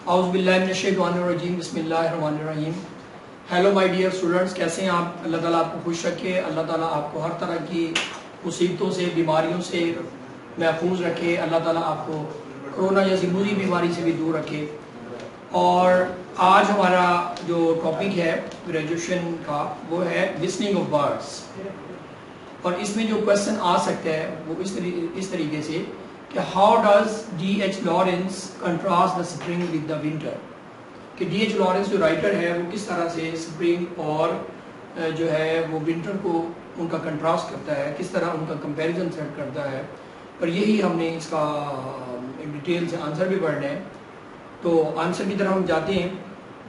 اعوذ باللہ من الشیطان الرجیم بسم اللہ الرحمن الرحیم. ہیلو مائی ڈیئر اسٹوڈنٹس، کیسے ہیں آپ؟ اللہ تعالیٰ آپ کو خوش رکھے. اللہ تعالیٰ آپ کو ہر طرح کی مصیبتوں سے، بیماریوں سے محفوظ رکھے. اللہ تعالیٰ آپ کو کرونا جیسی بری بیماری سے بھی دور رکھے. اور آج ہمارا جو ٹاپک ہے گریجویشن کا وہ ہے لسننگ آف برڈس. اور اس میں جو کویسچن آ سکتا ہے وہ اس طریقے سے کہ how does D H Lawrence contrast the spring with the winter. کہ ڈی ایچ لارنس جو رائٹر ہے وہ کس طرح سے اسپرنگ اور جو ہے وہ ونٹر کو ان کا کنٹراسٹ کرتا ہے، کس طرح ان کا کمپیریزن سیٹ کرتا ہے. اور یہی ہم نے اس کا ڈیٹیل سے آنسر بھی پڑھنا ہے. تو آنسر کی طرف ہم جاتے ہیں.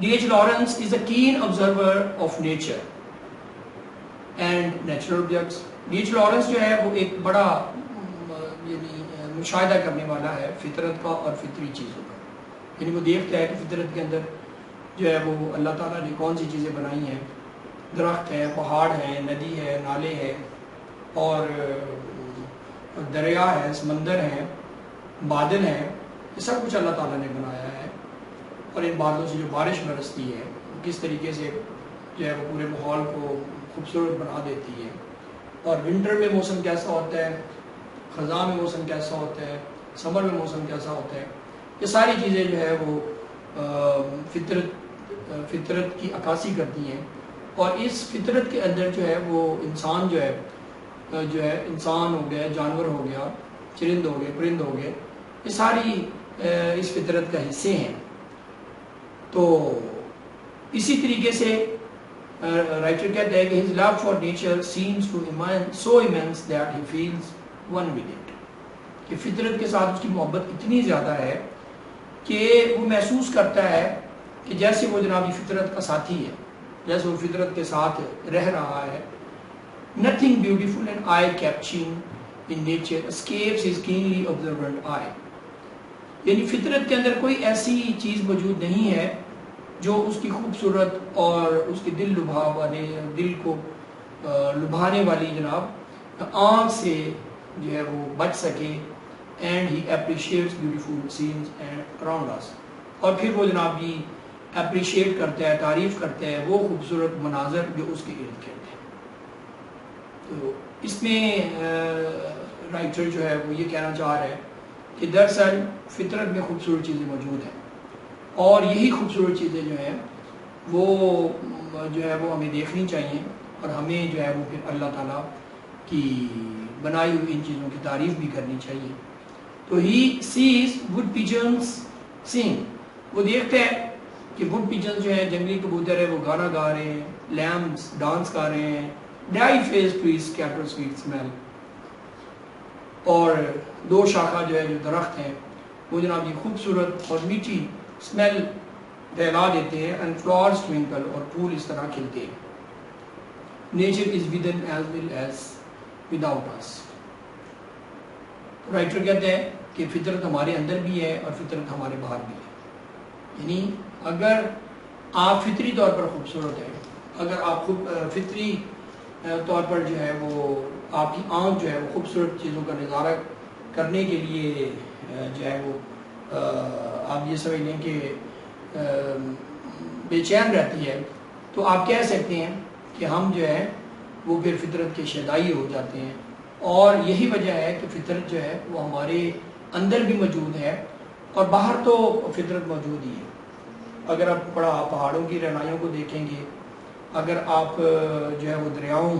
D H Lawrence is a keen observer of nature and natural objects. D H Lawrence جو ہے وہ ایک بڑا یعنی مشاہدہ کرنے والا ہے فطرت کا اور فطری چیزوں کا. یعنی وہ دیکھتا ہے کہ فطرت کے اندر جو ہے وہ اللہ تعالیٰ نے کون سی چیزیں بنائی ہیں. درخت ہے، پہاڑ ہے، ندی ہے، نالے ہیں اور دریا ہے، سمندر ہے، بادل ہیں. یہ سب کچھ اللہ تعالیٰ نے بنایا ہے. اور ان بادلوں سے جو بارش برستی ہے کس طریقے سے جو ہے وہ پورے ماحول کو خوبصورت بنا دیتی ہے. اور ونٹر میں موسم کیسا ہوتا ہے، خزاں میں موسم کیسا ہوتا ہے، سمر میں موسم کیسا ہوتا ہے. یہ ساری چیزیں جو ہے وہ فطرت کی عکاسی کرتی ہیں. اور اس فطرت کے اندر جو ہے وہ انسان جو ہے انسان ہو گیا، جانور ہو گیا، چرند ہو گئے، پرند ہو گئے، یہ ساری اس فطرت کا حصے ہیں. تو اسی طریقے سے رائٹر کہتا ہے کہ his love for nature seems to so immense that he feels one with it. کہ فطرت کے ساتھ اس کی محبت اتنی زیادہ ہے کہ وہ محسوس کرتا ہے کہ جیسے وہ جناب فطرت کا ساتھی ہے، جیسے وہ فطرت کے ساتھ رہ رہا ہے. Nothing beautiful and eye-catching in nature escapes his keenly observant eye. یعنی فطرت کے اندر کوئی ایسی چیز موجود نہیں ہے جو اس کی خوبصورت اور اس کے دل کو لبھانے والی جناب آنکھ سے جو ہے وہ بچ سکے. And he appreciates beautiful scenes and around us. اور پھر وہ جناب جی اپریشیٹ کرتا ہے، تعریف کرتا ہے وہ خوبصورت مناظر جو اس کے ارد گرد ہیں. تو اس میں رائٹر جو ہے وہ یہ کہنا چاہ رہا ہے کہ دراصل فطرت میں خوبصورت چیزیں موجود ہیں اور یہی خوبصورت چیزیں جو ہیں وہ ہمیں دیکھنی چاہیے اور ہمیں جو ہے وہ پھر اللہ تعالیٰ کی بنائی ہوئی ان چیزوں کی تعریف بھی کرنی چاہیے. تو ہی سیز وڈ پیجنز سنگ. وہ دیکھتے ہیں کہ وڈ پیجنز جو ہیں جنگلی کبوتر ہیں وہ گانا گا رہے ہیں، لیمبس ڈانس کر رہے ہیں. Die face trees cater sweet smile. اور دو شاخہ جو ہے جو درخت ہیں وہ جناب یہ خوبصورت اور میٹھی اسمیل پھیلا دیتے ہیں. And flowers twinkle. اور پھول اس طرح کھلتے ہیں. Nature is within as well as without us. Writer کہتے ہیں کہ فطرت ہمارے اندر بھی ہے اور فطرت ہمارے باہر بھی ہے. یعنی اگر آپ فطری طور پر خوبصورت ہیں، اگر آپ فطری طور پر جو ہے وہ آپ کی آنکھ جو ہے وہ خوبصورت چیزوں کا نظارہ کرنے کے لیے جو ہے وہ آپ یہ سمجھ لیں کہ بے چین رہتی ہے، تو آپ کہہ سکتے ہیں کہ ہم جو ہے وہ پھر فطرت کے شیدائی ہو جاتے ہیں. اور یہی وجہ ہے کہ فطرت جو ہے وہ ہمارے اندر بھی موجود ہے اور باہر تو فطرت موجود ہی ہے. اگر آپ پہاڑوں کی رہنائیوں کو دیکھیں گے، اگر آپ جو ہے وہ دریاؤں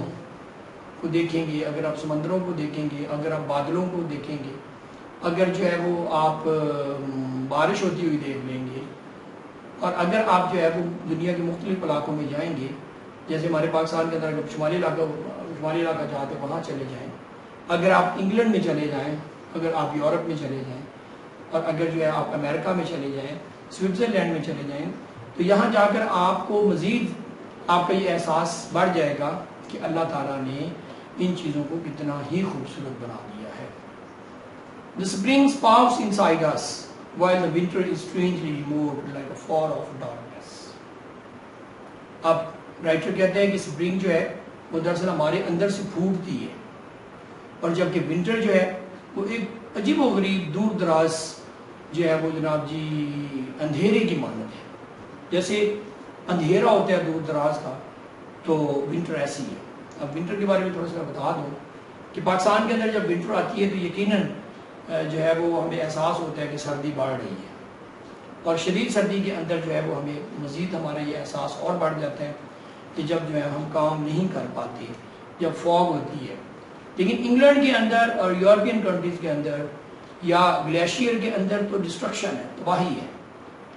کو دیکھیں گے، اگر آپ سمندروں کو دیکھیں گے، اگر آپ بادلوں کو دیکھیں گے، اگر جو ہے وہ آپ بارش ہوتی ہوئی دیکھ لیں گے، اور اگر آپ جو ہے وہ دنیا کے مختلف علاقوں میں جائیں گے، جیسے ہمارے پاکستان کے اندر اگر شمالی علاقہ جہاں پہ وہاں چلے جائیں، اگر آپ انگلینڈ میں چلے جائیں، اگر آپ یورپ میں چلے جائیں، اور اگر جو ہے آپ امریکہ میں چلے جائیں، سوئٹزرلینڈ میں چلے جائیں، تو یہاں جا کر آپ کو مزید آپ کا یہ احساس بڑھ جائے گا کہ اللہ تعالیٰ نے ان چیزوں کو کتنا ہی خوبصورت بنا دیا ہے. The spring spouts inside us while the winter is strangely removed like a fog of darkness. اب رائٹر کہتے ہیں کہ سپرنگ جو ہے وہ دراصل ہمارے اندر سے پھوٹتی ہے، اور جبکہ ونٹر جو ہے وہ ایک عجیب و غریب دور دراز جو ہے وہ جناب جی اندھیرے کی مانند ہے. جیسے اندھیرا ہوتا ہے دور دراز کا تو ونٹر ایسی ہے. اب ونٹر کے بارے میں تھوڑا سا بتا دوں کہ پاکستان کے اندر جب ونٹر آتی ہے تو یقیناً جو ہے وہ ہمیں احساس ہوتا ہے کہ سردی بڑھ رہی ہے, اور شدید سردی کے اندر جو ہے وہ ہمیں مزید ہمارا یہ احساس اور بڑھ جاتا ہے کہ جب جو ہے ہم کام نہیں کر پاتے, جب فوگ ہوتی ہے. لیکن انگلینڈ کے اندر اور یورپین کنٹریز کے اندر یا گلیشیئر کے اندر تو ڈسٹرکشن ہے, تباہی ہے.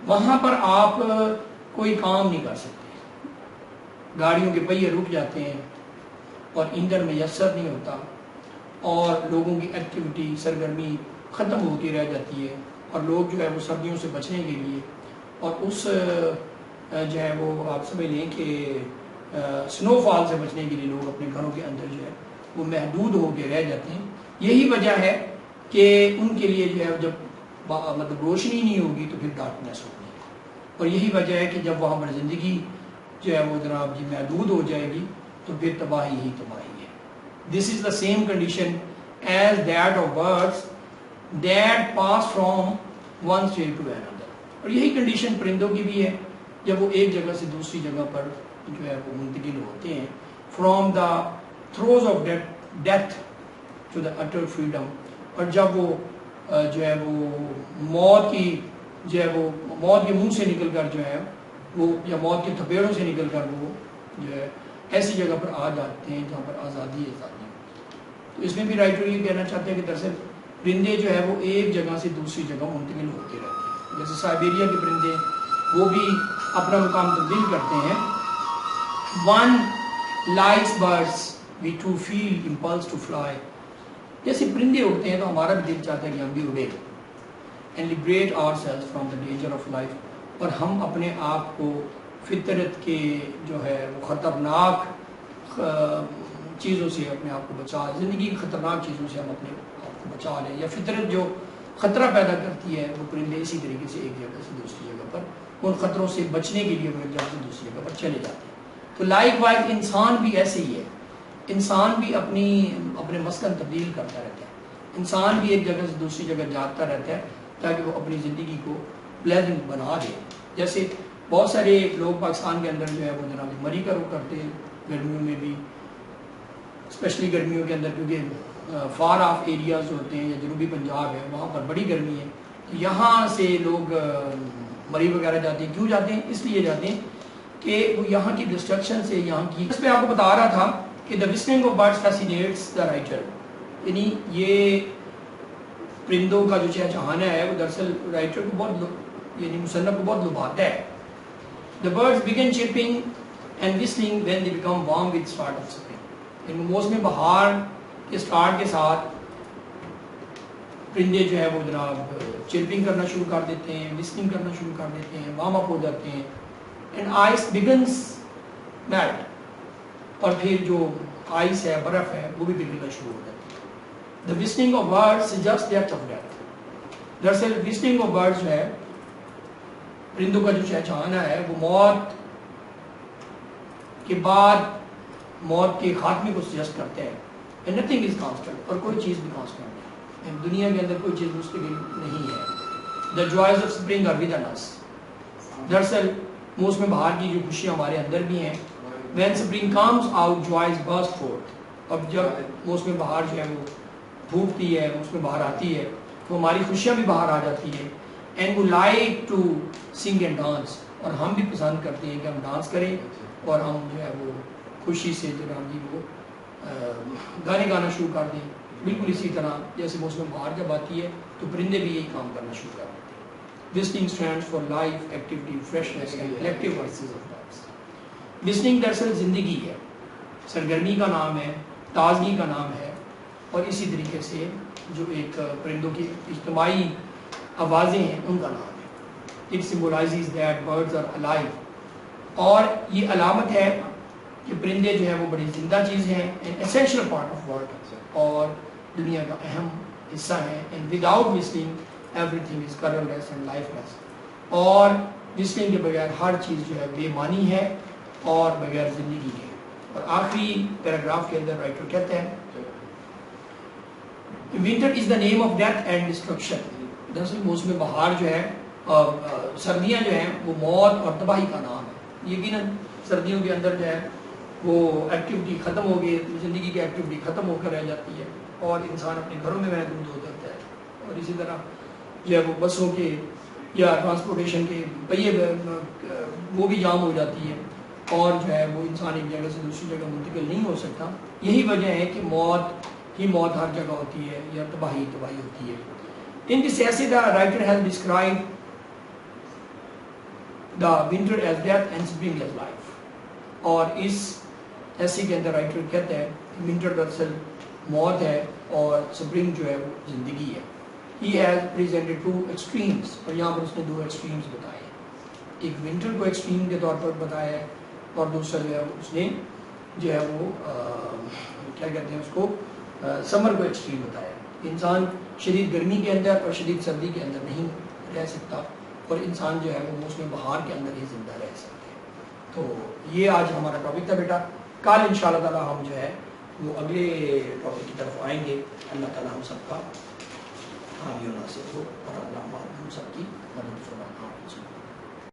وہاں پر آپ کوئی کام نہیں کر سکتے, گاڑیوں کے پہیے رک جاتے ہیں اور ایندھن میسر نہیں ہوتا, اور لوگوں کی ایکٹیویٹی سرگرمی ختم ہوتی رہ جاتی ہے, اور لوگ جو ہے وہ سردیوں سے بچنے کے لیے اور اس جو ہے وہ آپ سمجھ لیں کہ سنو فال سے بچنے کے لیے لوگ اپنے گھروں کے اندر جو ہے وہ محدود ہو کے رہ جاتے ہیں. یہی وجہ ہے کہ ان کے لیے جو ہے جب مطلب روشنی نہیں ہوگی تو پھر ڈارکنیس ہوگی, اور یہی وجہ ہے کہ جب وہاں پر زندگی جو ہے وہ جناب جی محدود ہو جائے گی تو پھر تباہی ہی تباہی ہے. This is the same condition as that of birds that pass from one state to another. اور یہی کنڈیشن پرندوں کی بھی ہے, جب وہ ایک جگہ سے دوسری جگہ پر جو ہے وہ منتقل ہوتے ہیں from the throes of death to the utter freedom. اور جب وہ جو ہے وہ موت کی جو ہے وہ موت کے منہ سے نکل کر جو ہے وہ یا موت کے تھپیڑوں سے نکل کر وہ جو ہے ایسی جگہ پر آ جاتے ہیں جہاں پر آزادی ہے. تو اس میں بھی رائٹر یہ کہنا چاہتے ہیں کہ دراصل پرندے جو ہے وہ ایک جگہ سے دوسری جگہ منتقل ہوتے رہتے ہیں. جیسے سائبیریا کے پرندے وہ بھی اپنا مقام تبدیل کرتے ہیں. One likes birds we too feel impulse to fly. جیسے پرندے اڑتے ہیں تو ہمارا بھی دل چاہتا ہے کہ ہم بھی اڑے and liberate ourselves from the danger of life, اور ہم اپنے آپ کو فطرت کے جو ہے وہ خطرناک چیزوں سے اپنے آپ کو بچا, زندگی کی خطرناک چیزوں سے ہم اپنے آپ کو بچا لیں. یا فطرت جو خطرہ پیدا کرتی ہے وہ پرندے اسی طریقے سے ایک جگہ سے دوسری جگہ پر ان خطروں سے بچنے کے لیے وہ ایک جگہ سے دوسری جگہ پر چلے جاتے ہیں. تو لائک وائز انسان بھی ایسے ہی ہے, انسان بھی اپنے مسکن تبدیل کرتا رہتا ہے, انسان بھی ایک جگہ سے دوسری جگہ جاتا رہتا ہے تاکہ وہ اپنی زندگی کو پلیزنٹ بنا دے. جیسے بہت سارے لوگ پاکستان کے اندر جو ہے وہ جناب مری کا رخ کرتے ہیں گرمیوں میں بھی, اسپیشلی گرمیوں کے اندر, کیونکہ فار آف ایریاز ہوتے ہیں یا جنوبی پنجاب ہے وہاں پر بڑی گرمی ہے. یہاں سے لوگ مری وغیرہ جاتے ہیں. کیوں جاتے ہیں؟ اس لیے جاتے ہیں کہ وہ یہاں کی ڈسٹرکشن سے, یہاں کی اس پہ آپ کو بتا رہا تھا کہ the whistling of birds fascinates the writer, یعنی یہ پرندوں کا جو چہچہانا ہے وہ دراصل رائٹر کو بہت یعنی مصنف کو بہت لبھاتا ہے. The birds begin chirping and whistling when they become warm with start of spring. یعنی موسم بہار کے سٹارٹ کے ساتھ پرندے جو ہے وہ جناب چرپنگ کرنا شروع کر دیتے ہیں, وسلنگ کرنا شروع کر دیتے ہیں, وارم اپ ہو جاتے ہیں. اینڈ آئس begins melt, اور پھر جو آئس ہے برف ہے وہ بھی پگھلنا شروع ہو جاتی ہے. The whistling of birds is just death of death. دراصل whistling of birds جو ہے پرندوں کا جو چہچہانا ہے وہ موت کے بعد موت کے خاتمے کو سجیسٹ کرتے ہیں. And nothing is constant, اور کوئی چیز بھی constant نہیں, دنیا کے اندر کوئی چیز مستقل نہیں ہے. The joys of spring are within us. دراصل موسم بہار کی جو خوشیاں ہمارے اندر بھی ہیں. When spring comes out, joys burst forth. اب جب موسم بہار جو ہے وہ پھوٹتی ہے, موسم بہار آتی ہے تو ہماری خوشیاں بھی باہر آ جاتی ہیں. And we like to sing and dance, اور ہم بھی پسند کرتے ہیں کہ ہم ڈانس کریں اور ہم جو ہے وہ خوشی سے جو ہے وہ گانے گانا شروع کر دیں. بالکل اسی طرح جیسے موسم بہار جب آتی ہے تو پرندے بھی یہی کام کرنا شروع کر دیتے ہیں. Whistling stands for life, activity, freshness and collective voices of birds. Whistling دراصل زندگی ہے, سرگرمی کا نام ہے, تازگی کا نام ہے, اور اسی طریقے سے جو ایک پرندوں کی اجتماعی آوازیں ہیں ان کا نام ہے. It symbolizes that birds are alive, اور یہ علامت ہے کہ پرندے جو ہے وہ بڑی زندہ چیز ہیں, an essential part of world, اور دنیا کا اہم حصہ ہے. And without whistling everything is colorless and lifeless, اور whistling کے بغیر ہر چیز جو ہے بے معنی ہے اور بغیر زندگی ہے. اور آخری پیراگراف کے اندر رائٹر کہتے ہیں Winter is the name of death and destruction. دراصل موسم بہار جو ہے سردیاں جو ہیں وہ موت اور تباہی کا نام ہے. یقیناً سردیوں کے اندر جو ہے وہ ایکٹیویٹی ختم ہو گئی, زندگی کی ایکٹیویٹی ختم ہو کر رہ جاتی ہے اور انسان اپنے گھروں میں محدود ہو جاتا ہے. اور اسی طرح جو ہے وہ بسوں کے یا ٹرانسپورٹیشن کے پہیے وہ بھی جام ہو جاتی ہے اور جو ہے وہ انسان ایک جگہ سے دوسری جگہ منتقل نہیں ہو سکتا. یہی وجہ ہے کہ موت ہی موت ہر جگہ ہوتی ہے یا تباہی تباہی ہوتی ہے. In this essay, the writer has described the winter as death and spring as life. اور اس ایسے کے اندر رائٹر کہتا ہے کہ ونٹر دراصل موت ہے اور سپرنگ جو ہے وہ زندگی ہے. He has presented two extremes, اور یہاں پر اس نے دو ایکسٹریمز بتائے ہیں. ایک ونٹر کو ایکسٹریم کے طور پر بتایا ہے اور دوسرا جو ہے اس نے جو ہے وہ کیا کہتے ہیں اس کو سمر کو ایکسٹریم بتایا. انسان شدید گرمی کے اندر اور شدید سردی کے اندر نہیں رہ سکتا اور انسان جو ہے وہ موسم بہار کے اندر ہی زندہ رہ سکتے ہیں. تو یہ آج ہمارا ٹاپک تھا بیٹا. کل انشاءاللہ تعالی ہم جو ہے وہ اگلے ٹاپک کی طرف آئیں گے. اللہ تعالی ہم سب کا حامی و ناصر ہو اور اللہ ہم سب کی مدد فرمائے.